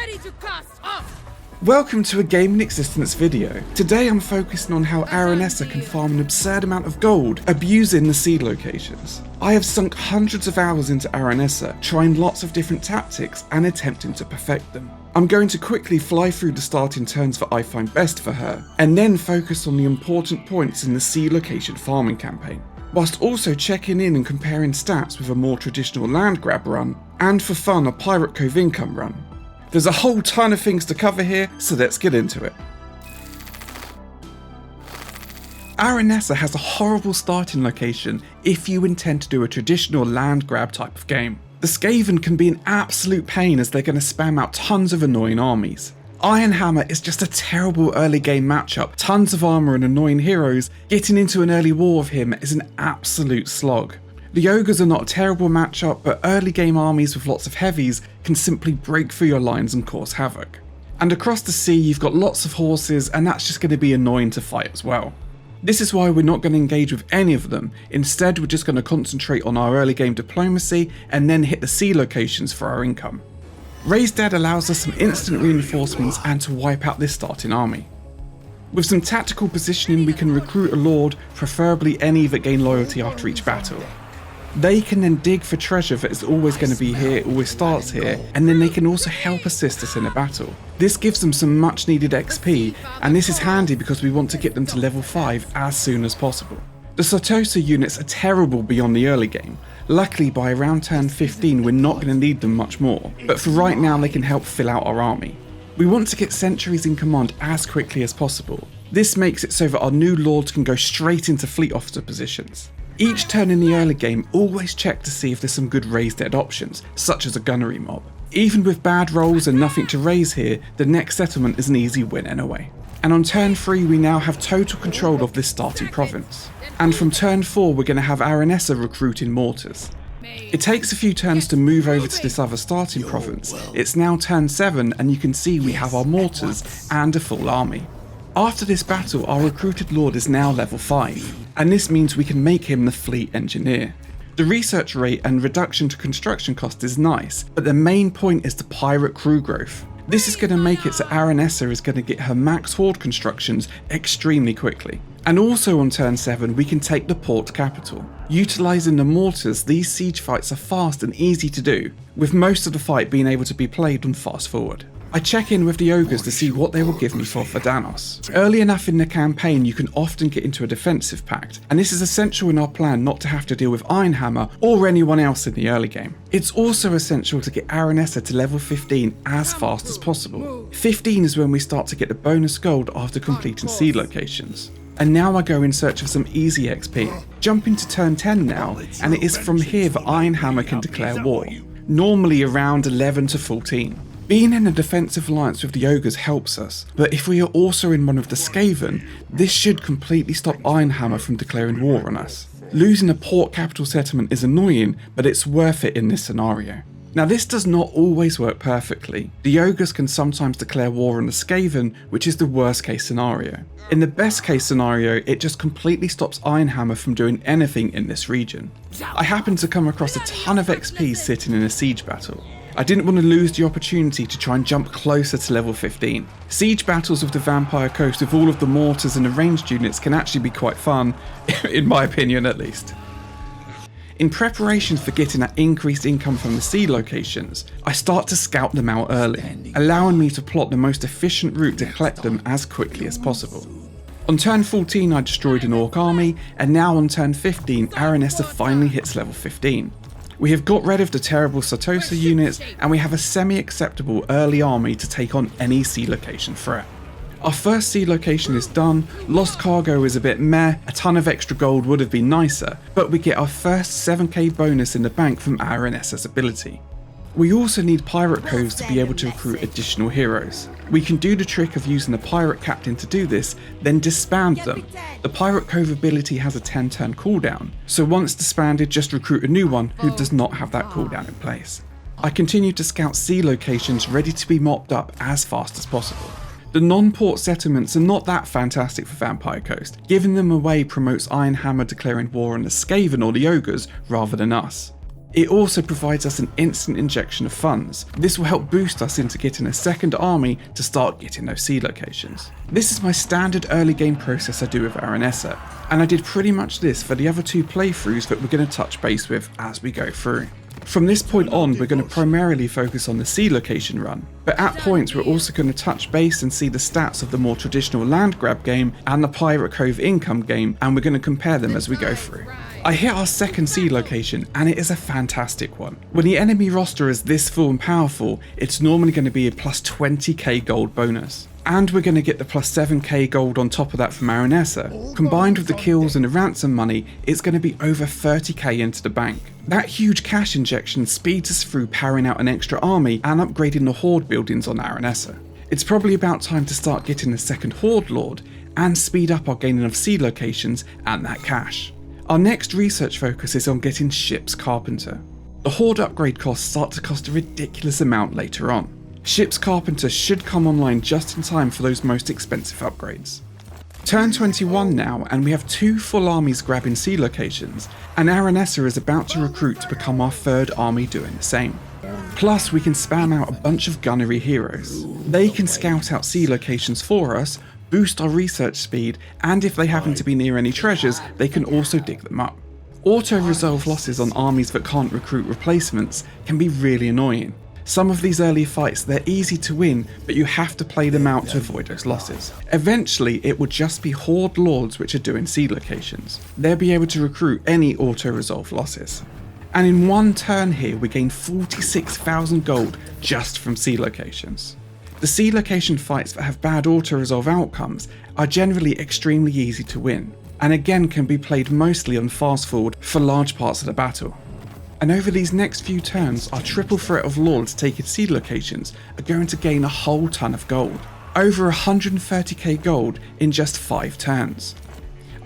ready to cast off! Welcome to a Game in Existence video. Today I'm focusing on how Aranessa can farm an absurd amount of gold, abusing the seed locations. I have sunk hundreds of hours into Aranessa, trying lots of different tactics and attempting to perfect them. I'm going to quickly fly through the starting turns that I find best for her, and then focus on the important points in the seed location farming campaign, whilst also checking in and comparing stats with a more traditional land grab run, and for fun a Pirate Cove income run. There's a whole ton of things to cover here, so let's get into it. Aranessa has a horrible starting location if you intend to do a traditional land grab type of game. The Skaven can be an absolute pain as they're going to spam out tons of annoying armies. Ironhammer is just a terrible early game matchup, tons of armour and annoying heroes. Getting into an early war with him is an absolute slog. The Ogres are not a terrible matchup, but early game armies with lots of heavies can simply break through your lines and cause havoc. And across the sea you've got lots of horses, and that's just going to be annoying to fight as well. This is why we're not going to engage with any of them. Instead, we're just going to concentrate on our early game diplomacy and then hit the sea locations for our income. Raised Dead allows us some instant reinforcements and to wipe out this starting army. With some tactical positioning we can recruit a lord, preferably any that gain loyalty after each battle. They can then dig for treasure that is always going to be here, always starts here, and then they can also help assist us in a battle. This gives them some much needed XP, and this is handy because we want to get them to level 5 as soon as possible. The Sartosa units are terrible beyond the early game. Luckily by around turn 15 we're not going to need them much more, but for right now they can help fill out our army. We want to get sentries in command as quickly as possible. This makes it so that our new lords can go straight into fleet officer positions. Each turn in the early game, always check to see if there's some good raised dead options, such as a gunnery mob. Even with bad rolls and nothing to raise here, the next settlement is an easy win anyway. And on turn 3 we now have total control of this starting province. And from turn 4 we're going to have Aranessa recruiting mortars. It takes a few turns to move over to this other starting province. It's now turn 7 and you can see we have our mortars and a full army. After this battle, our recruited lord is now level 5, and this means we can make him the fleet engineer. The research rate and reduction to construction cost is nice, but the main point is the pirate crew growth. This is going to make it so Aranessa is going to get her max horde constructions extremely quickly. And also on turn 7 we can take the port capital. Utilising the mortars, these siege fights are fast and easy to do, with most of the fight being able to be played on fast forward. I check in with the Ogres to see what they will give me for Danos. Early enough in the campaign you can often get into a defensive pact, and this is essential in our plan not to have to deal with Ironhammer or anyone else in the early game. It's also essential to get Aranessa to level 15 as fast as possible. 15 is when we start to get the bonus gold after completing seed locations. And now I go in search of some easy XP. Jump into turn 10 now, and it is from here that Ironhammer can declare war, normally around 11 to 14. Being in a defensive alliance with the Ogres helps us, but if we are also in one of the Skaven, this should completely stop Ironhammer from declaring war on us. Losing a port capital settlement is annoying, but it's worth it in this scenario. Now this does not always work perfectly. The Ogres can sometimes declare war on the Skaven, which is the worst case scenario. In the best case scenario, it just completely stops Ironhammer from doing anything in this region. I happened to come across a ton of XP sitting in a siege battle. I didn't want to lose the opportunity to try and jump closer to level 15. Siege battles with the Vampire Coast with all of the mortars and the ranged units can actually be quite fun, in my opinion at least. In preparation for getting that increased income from the sea locations, I start to scout them out early, allowing me to plot the most efficient route to collect them as quickly as possible. On turn 14 I destroyed an orc army, and now on turn 15 Aranessa finally hits level 15. We have got rid of the terrible Sartosa units, and we have a semi-acceptable early army to take on any sea location threat. Our first sea location is done, lost cargo is a bit meh, a ton of extra gold would have been nicer, but we get our first 7k bonus in the bank from Aranessa's ability. We also need pirate coves to be able to recruit additional heroes. We can do the trick of using a pirate captain to do this, then disband them. The pirate cove ability has a 10 turn cooldown, so once disbanded just recruit a new one who does not have that cooldown in place. I continue to scout sea locations ready to be mopped up as fast as possible. The non-port settlements are not that fantastic for Vampire Coast. Giving them away promotes Ironhammer declaring war on the Skaven or the Ogres rather than us. It also provides us an instant injection of funds. This will help boost us into getting a second army to start getting those sea locations. This is my standard early game process I do with Aranessa, and I did pretty much this for the other 2 playthroughs that we're going to touch base with as we go through. From this point on, we're going to primarily focus on the sea location run, but at points we're also going to touch base and see the stats of the more traditional land grab game and the Pirate Cove income game, and we're going to compare them as we go through. I hit our second sea location and it is a fantastic one. When the enemy roster is this full and powerful, it's normally going to be a plus 20k gold bonus. And we're going to get the plus 7k gold on top of that from Aranessa. Combined with the kills and the ransom money, it's going to be over 30k into the bank. That huge cash injection speeds us through powering out an extra army and upgrading the horde buildings on Aranessa. It's probably about time to start getting the second horde lord and speed up our gaining of sea locations and that cash. Our next research focus is on getting Ship's Carpenter. The horde upgrade costs start to cost a ridiculous amount later on. Ship's Carpenter should come online just in time for those most expensive upgrades. Turn 21 now, and we have 2 full armies grabbing sea locations, and Aranessa is about to recruit to become our 3rd army doing the same. Plus we can spam out a bunch of gunnery heroes. They can scout out sea locations for us, boost our research speed, and if they happen to be near any treasures, they can also dig them up. Auto-resolve losses on armies that can't recruit replacements can be really annoying. Some of these early fights, they're easy to win, but you have to play them out to avoid those losses. Eventually, it will just be horde lords which are doing sea locations. They'll be able to recruit any auto-resolve losses. And in one turn here, we gain 46,000 gold just from sea locations. The sea location fights that have bad auto-resolve outcomes are generally extremely easy to win, and again can be played mostly on fast forward for large parts of the battle. And over these next few turns, our triple threat of lords taking sea locations are going to gain a whole ton of gold. Over 130k gold in just 5 turns.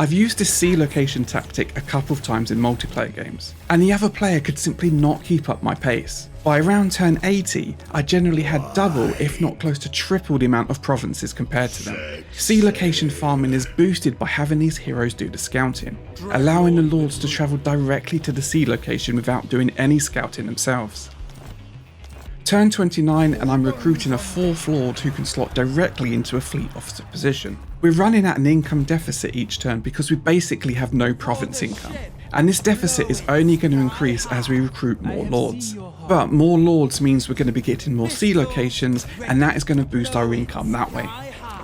I've used this sea location tactic a couple of times in multiplayer games, and the other player could simply not keep up my pace. By around turn 80, I generally had double, if not close to triple the amount of provinces compared to them. Sea location farming is boosted by having these heroes do the scouting, allowing the lords to travel directly to the sea location without doing any scouting themselves. Turn 29 and I'm recruiting a 4th lord who can slot directly into a fleet officer position. We're running at an income deficit each turn because we basically have no province income, and this deficit is only going to increase as we recruit more lords. But more lords means we're going to be getting more sea locations, and that is going to boost our income that way.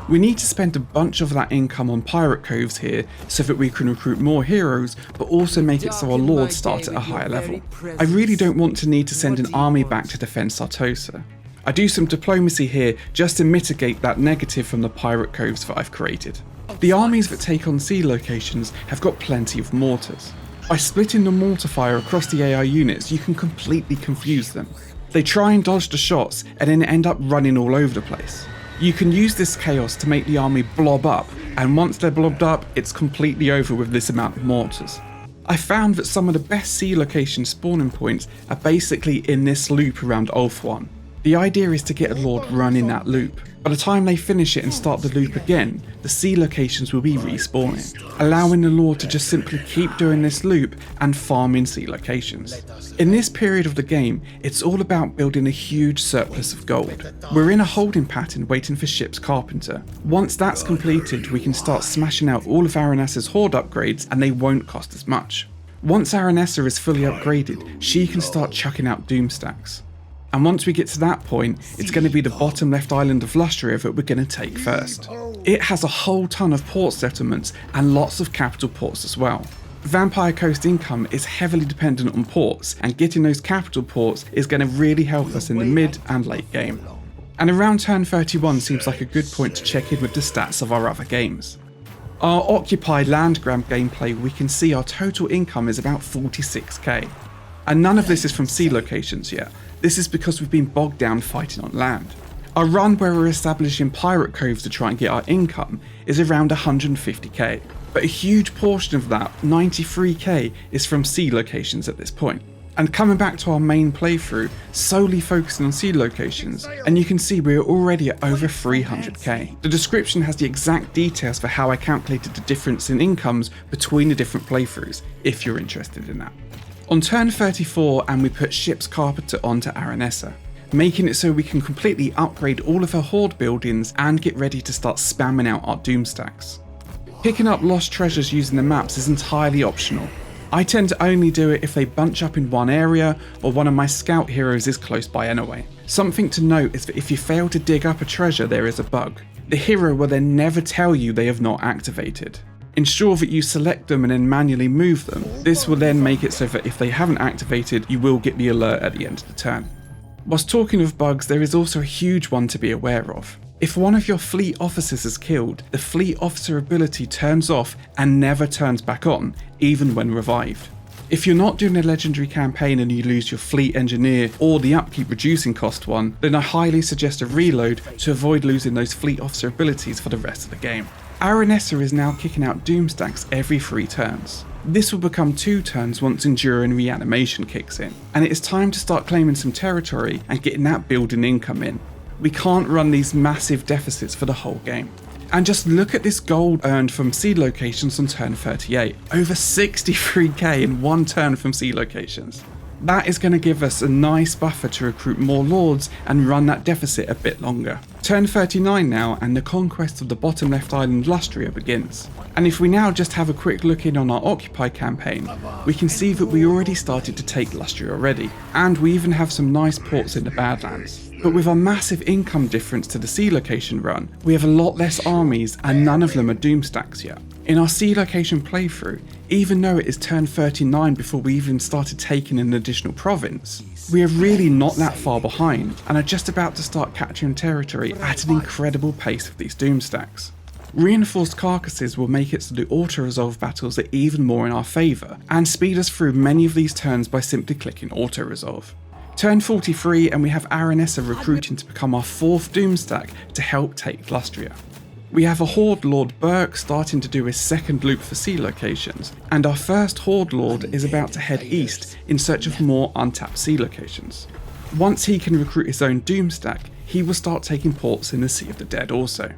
We need to spend a bunch of that income on pirate coves here so that we can recruit more heroes, but also make it so our lords start at a higher level. I really don't want to need to send an army back to defend Sartosa. I do some diplomacy here just to mitigate that negative from the pirate coves that I've created. The armies that take on sea locations have got plenty of mortars. By splitting the mortar fire across the AI units, you can completely confuse them. They try and dodge the shots and then end up running all over the place. You can use this chaos to make the army blob up, and once they're blobbed up, it's completely over with this amount of mortars. I found that some of the best sea location spawning points are basically in this loop around Ulf1. The idea is to get a lord running that loop. By the time they finish it and start the loop again, the sea locations will be respawning, allowing the lord to just simply keep doing this loop and farming sea locations. In this period of the game, it's all about building a huge surplus of gold. We're in a holding pattern waiting for Ship's Carpenter. Once that's completed, we can start smashing out all of Aranessa's horde upgrades and they won't cost as much. Once Aranessa is fully upgraded, she can start chucking out doom stacks. And once we get to that point, it's going to be the bottom left island of Lustria that we're going to take first. It has a whole ton of port settlements and lots of capital ports as well. Vampire Coast income is heavily dependent on ports, and getting those capital ports is going to really help us in the mid and late game. And around turn 31 seems like a good point to check in with the stats of our other games. Our occupied land grab gameplay, we can see our total income is about 46k. And none of this is from sea locations yet. This is because we've been bogged down fighting on land. Our run where we're establishing pirate coves to try and get our income is around 150k, but a huge portion of that, 93k, is from sea locations at this point. And coming back to our main playthrough, solely focusing on sea locations, and you can see we're already at over 300k. The description has the exact details for how I calculated the difference in incomes between the different playthroughs, if you're interested in that. On turn 34 and we put Ship's Carpenter onto Aranessa, making it so we can completely upgrade all of our horde buildings and get ready to start spamming out our doom stacks. Picking up lost treasures using the maps is entirely optional. I tend to only do it if they bunch up in one area or one of my scout heroes is close by anyway. Something to note is that if you fail to dig up a treasure, there is a bug. The hero will then never tell you they have not activated. Ensure that you select them and then manually move them. This will then make it so that if they haven't activated, you will get the alert at the end of the turn. Whilst talking of bugs, there is also a huge one to be aware of. If one of your fleet officers is killed, the fleet officer ability turns off and never turns back on, even when revived. If you're not doing a legendary campaign and you lose your fleet engineer or the upkeep reducing cost one, then I highly suggest a reload to avoid losing those fleet officer abilities for the rest of the game. Aranessa is now kicking out doom stacks every 3 turns. This will become 2 turns once Endure and Reanimation kicks in, and it is time to start claiming some territory and getting that building income in. We can't run these massive deficits for the whole game. And just look at this gold earned from seed locations on turn 38. Over 63k in 1 turn from seed locations. That is going to give us a nice buffer to recruit more lords and run that deficit a bit longer. Turn 39 now, and the conquest of the bottom left island Lustria begins. And if we now just have a quick look in on our Occupy campaign, we can see that we already started to take Lustria already, and we even have some nice ports in the Badlands. But with our massive income difference to the sea location run, we have a lot less armies and none of them are doom stacks yet. In our sea location playthrough, even though it is turn 39 before we even started taking an additional province, we are really not that far behind and are just about to start capturing territory at an incredible pace with these doom stacks. Reinforced carcasses will make it so the auto-resolve battles are even more in our favour and speed us through many of these turns by simply clicking auto-resolve. Turn 43 and we have Aranessa recruiting to become our 4th doom stack to help take Lustria. We have a Horde Lord Burke starting to do his 2nd loop for sea locations, and our first Horde Lord is about to head east in search of more untapped sea locations. Once he can recruit his own doom stack, he will start taking ports in the Sea of the Dead also.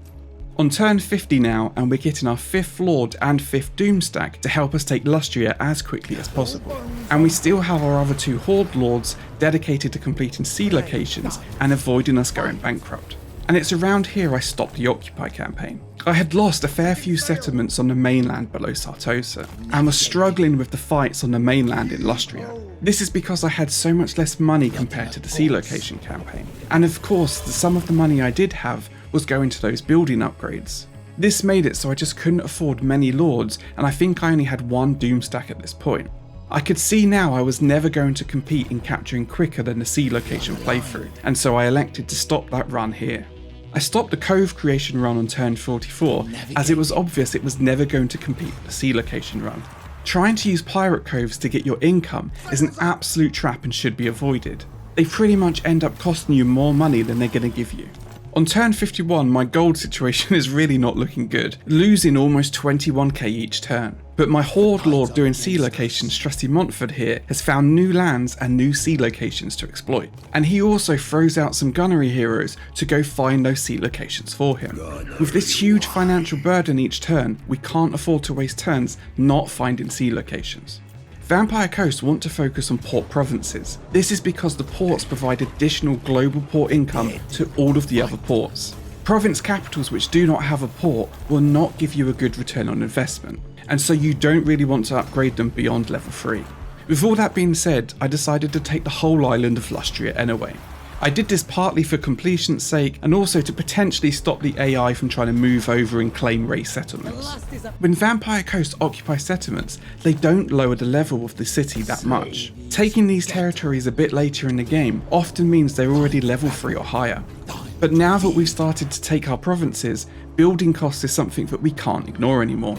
On turn 50 now, and we're getting our 5th Lord and 5th Doom stack to help us take Lustria as quickly as possible. And we still have our other 2 Horde Lords dedicated to completing sea locations and avoiding us going bankrupt. And it's around here I stopped the Occupy campaign. I had lost a fair few settlements on the mainland below Sartosa, and was struggling with the fights on the mainland in Lustria. This is because I had so much less money compared to the sea location campaign. And of course, some of the money I did have was going to those building upgrades. This made it so I just couldn't afford many lords, and I think I only had 1 doom stack at this point. I could see now I was never going to compete in capturing quicker than the sea location playthrough, and so I elected to stop that run here. I stopped the Cove creation run on turn 44 as it was obvious it was never going to compete with the sea location run. Trying to use pirate coves to get your income is an absolute trap and should be avoided. They pretty much end up costing you more money than they're going to give you. On turn 51, my gold situation is really not looking good, losing almost 21k each turn. But my Horde Lord doing sea locations, Trusty Montford here, has found new lands and new sea locations to exploit. And he also throws out some gunnery heroes to go find those sea locations for him. With this huge financial burden each turn, we can't afford to waste turns not finding sea locations. Vampire Coast want to focus on port provinces. This is because the ports provide additional global port income to all of the other ports. Province capitals which do not have a port will not give you a good return on investment, and so you don't really want to upgrade them beyond level 3. With all that being said, I decided to take the whole island of Lustria anyway. I did this partly for completion's sake and also to potentially stop the AI from trying to move over and claim race settlements. When Vampire Coast occupy settlements, they don't lower the level of the city that much. Taking these territories a bit later in the game often means they're already level 3 or higher. But now that we've started to take our provinces, building costs is something that we can't ignore anymore.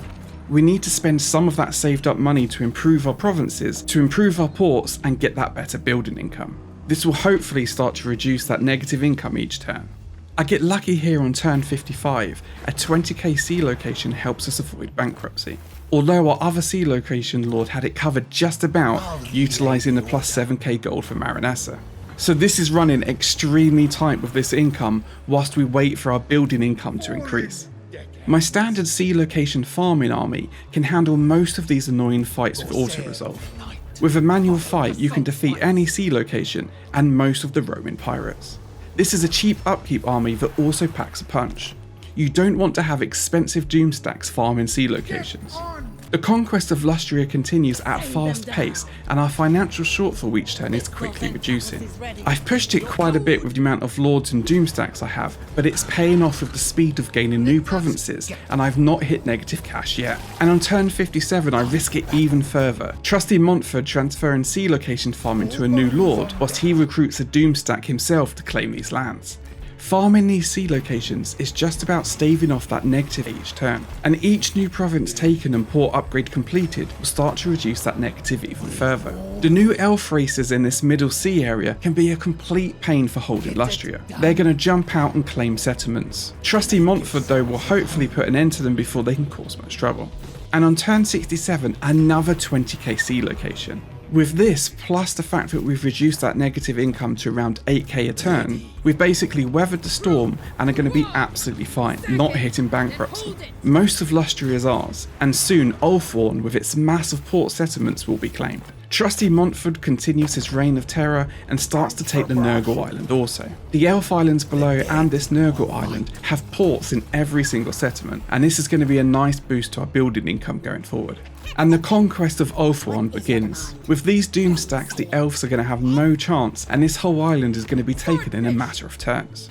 We need to spend some of that saved up money to improve our provinces, to improve our ports and get that better building income. This will hopefully start to reduce that negative income each turn. I get lucky here on turn 55, a 20k sea location helps us avoid bankruptcy. Although our other sea location lord had it covered just about, utilising the plus 7k gold from Aranessa. So this is running extremely tight with this income whilst we wait for our building income to increase. My standard sea location farming army can handle most of these annoying fights with auto-resolve. With a manual fight, you can defeat any sea location and most of the Roman pirates. This is a cheap upkeep army that also packs a punch. You don't want to have expensive doom stacks farming sea locations. The conquest of Lustria continues at a fast pace, and our financial shortfall each turn is quickly reducing. I've pushed it quite a bit with the amount of lords and doom stacks I have, but it's paying off with the speed of gaining new provinces, and I've not hit negative cash yet. And on turn 57 I risk it even further, trusty Montford transferring sea location farming to a new lord, whilst he recruits a doom stack himself to claim these lands. Farming these sea locations is just about staving off that negative each turn, and each new province taken and port upgrade completed will start to reduce that negative even further. The new elf races in this middle sea area can be a complete pain for holding Lustria. They're going to jump out and claim settlements. Trusty Montford though will hopefully put an end to them before they can cause much trouble. And on turn 67, another 20k sea location. With this, plus the fact that we've reduced that negative income to around 8k a turn, we've basically weathered the storm and are going to be absolutely fine, not hitting bankruptcy. Most of Lustria is ours, and soon Ulthuan with its massive port settlements will be claimed. Trusty Montford continues his reign of terror and starts to take the Nurgle Island also. The Elf Islands below and this Nurgle Island have ports in every single settlement, and this is going to be a nice boost to our building income going forward. And the conquest of Ulthuan begins. With these doom stacks, the elves are going to have no chance, and this whole island is going to be taken in a matter of turns.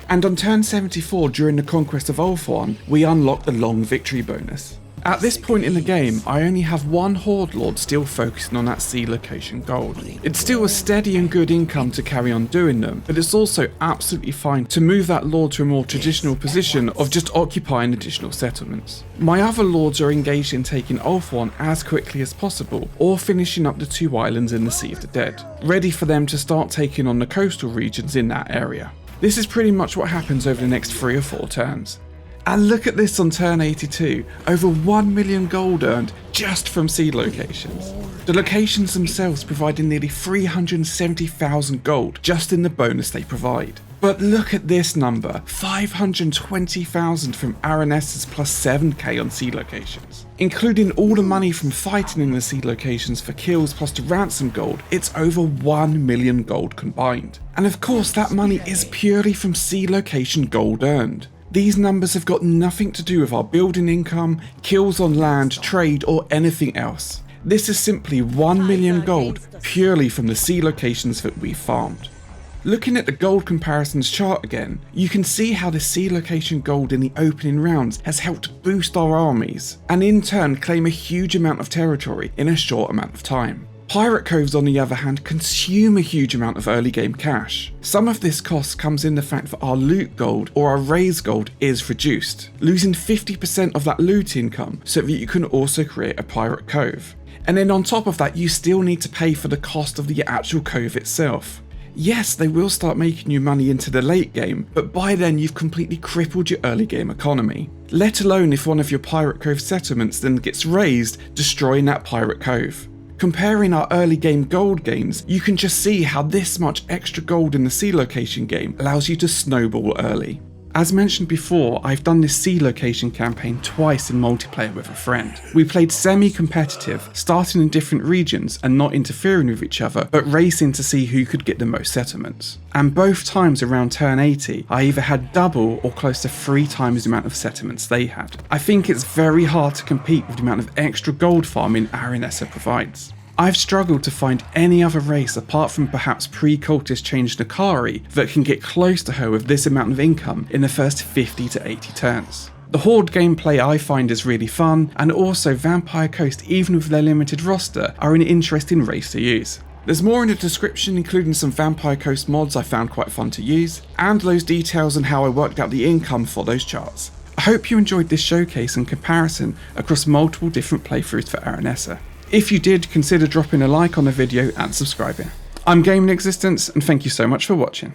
And on turn 74, during the conquest of Ulthuan, we unlock the long victory bonus. At this point in the game, I only have one Horde Lord still focusing on that sea location gold. It's still a steady and good income to carry on doing them, but it's also absolutely fine to move that Lord to a more traditional position of just occupying additional settlements. My other Lords are engaged in taking Ulthuan as quickly as possible, or finishing up the 2 islands in the Sea of the Dead, ready for them to start taking on the coastal regions in that area. This is pretty much what happens over the next 3 or 4 turns. And look at this on turn 82, over 1 million gold earned just from sea locations. The locations themselves providing nearly 370,000 gold just in the bonus they provide. But look at this number, 520,000 from Aranessa's plus 7k on sea locations. Including all the money from fighting in the sea locations for kills plus the ransom gold, it's over 1 million gold combined. And of course that money is purely from sea location gold earned. These numbers have got nothing to do with our building income, kills on land, trade or anything else. This is simply 1 million gold purely from the sea locations that we've farmed. Looking at the gold comparisons chart again, you can see how the sea location gold in the opening rounds has helped boost our armies, and in turn claim a huge amount of territory in a short amount of time. Pirate Coves on the other hand consume a huge amount of early game cash. Some of this cost comes in the fact that our loot gold or our raise gold is reduced, losing 50% of that loot income so that you can also create a Pirate Cove. And then on top of that you still need to pay for the cost of the actual cove itself. Yes, they will start making you money into the late game, but by then you've completely crippled your early game economy. Let alone if one of your Pirate Cove settlements then gets raised, destroying that Pirate Cove. Comparing our early game gold gains, you can just see how this much extra gold in the sea location game allows you to snowball early. As mentioned before, I've done this sea location campaign twice in multiplayer with a friend. We played semi-competitive, starting in different regions and not interfering with each other, but racing to see who could get the most settlements. And both times around turn 80, I either had double or close to 3 times the amount of settlements they had. I think it's very hard to compete with the amount of extra gold farming Aranessa provides. I've struggled to find any other race apart from perhaps pre-cultist changed Nakari that can get close to her with this amount of income in the first 50 to 80 turns. The Horde gameplay I find is really fun, and also Vampire Coast, even with their limited roster, are an interesting race to use. There's more in the description, including some Vampire Coast mods I found quite fun to use, and those details on how I worked out the income for those charts. I hope you enjoyed this showcase and comparison across multiple different playthroughs for Aranessa. If you did, consider dropping a like on the video and subscribing. I'm Gaming Existence, and thank you so much for watching.